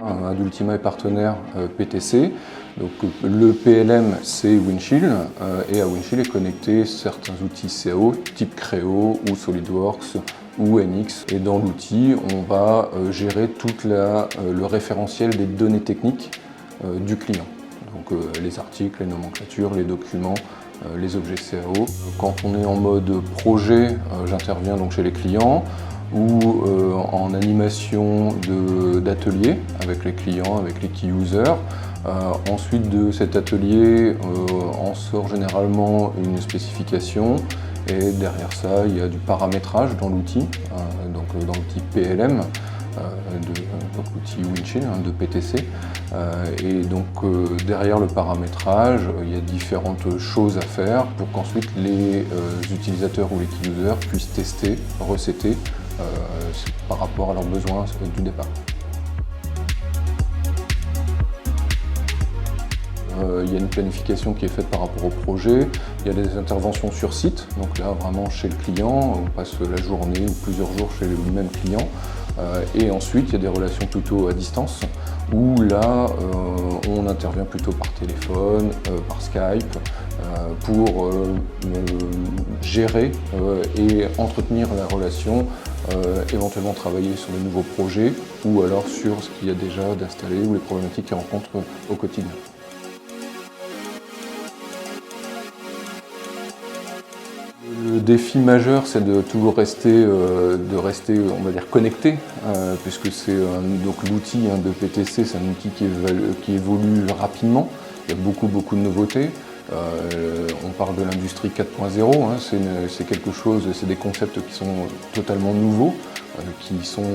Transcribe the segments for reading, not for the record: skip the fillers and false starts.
Adultima est partenaire PTC. Donc, le PLM, c'est Windchill, et à Windchill est connecté certains outils CAO, type Creo ou SolidWorks ou NX. Et dans l'outil, on va gérer tout le référentiel des données techniques du client. Donc, les articles, les nomenclatures, les documents, les objets CAO. Quand on est en mode projet, j'interviens donc chez les clients, ou en animation d'atelier avec les clients, avec les key users. Ensuite de cet atelier, on sort généralement une spécification et derrière ça, il y a du paramétrage dans l'outil, donc dans l'outil PLM, donc l'outil Windchill de PTC. Et donc derrière le paramétrage, il y a différentes choses à faire pour qu'ensuite les utilisateurs ou les key users puissent tester, recéter par rapport à leurs besoins du départ. Il y a une planification qui est faite par rapport au projet, il y a des interventions sur site, donc là vraiment chez le client, on passe la journée ou plusieurs jours chez le même client, et ensuite il y a des relations plutôt à distance, où là on intervient plutôt par téléphone, par Skype, pour gérer et entretenir la relation, éventuellement travailler sur de nouveaux projets, ou alors sur ce qu'il y a déjà d'installé ou les problématiques qu'ils rencontrent au quotidien. Le défi majeur, c'est de toujours rester, on va dire, connecté, puisque c'est donc l'outil de PTC, c'est un outil qui évolue rapidement. Il y a beaucoup de nouveautés. On parle de l'industrie 4.0, c'est quelque chose, c'est des concepts qui sont totalement nouveaux, qui sont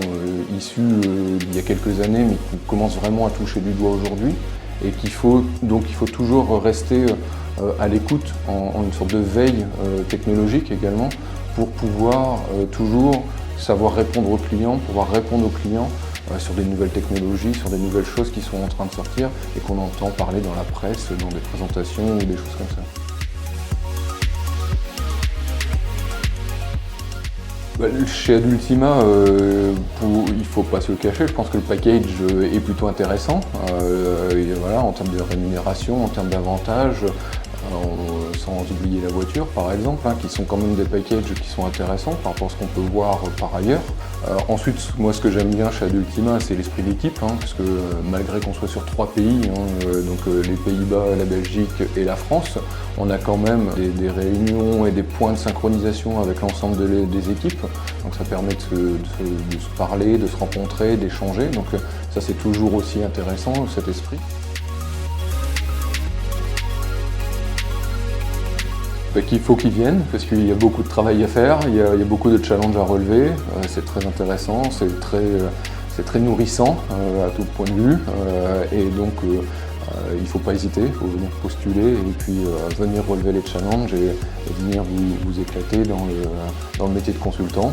issus d'il y a quelques années, mais qui commencent vraiment à toucher du doigt aujourd'hui, et il faut toujours rester à l'écoute, en une sorte de veille technologique également, pour pouvoir toujours savoir répondre aux clients, sur des nouvelles technologies, sur des nouvelles choses qui sont en train de sortir et qu'on entend parler dans la presse, dans des présentations ou des choses comme ça. Chez Adultima, il ne faut pas se le cacher, je pense que le package est plutôt intéressant, voilà, en termes de rémunération, en termes d'avantages, sans oublier la voiture par exemple, qui sont quand même des packages qui sont intéressants par rapport à ce qu'on peut voir par ailleurs. Ensuite, moi ce que j'aime bien chez Adultima, c'est l'esprit d'équipe, parce que malgré qu'on soit sur 3 pays, donc les Pays-Bas, la Belgique et la France, on a quand même des réunions et des points de synchronisation avec l'ensemble des équipes. Donc ça permet de se parler, de se rencontrer, d'échanger. Donc ça c'est toujours aussi intéressant, cet esprit. Qu'il faut qu'ils viennent, parce qu'il y a beaucoup de travail à faire, il y a beaucoup de challenges à relever, c'est très intéressant, c'est très nourrissant à tout point de vue, et donc il ne faut pas hésiter, il faut venir postuler et puis venir relever les challenges et venir vous éclater dans le métier de consultant.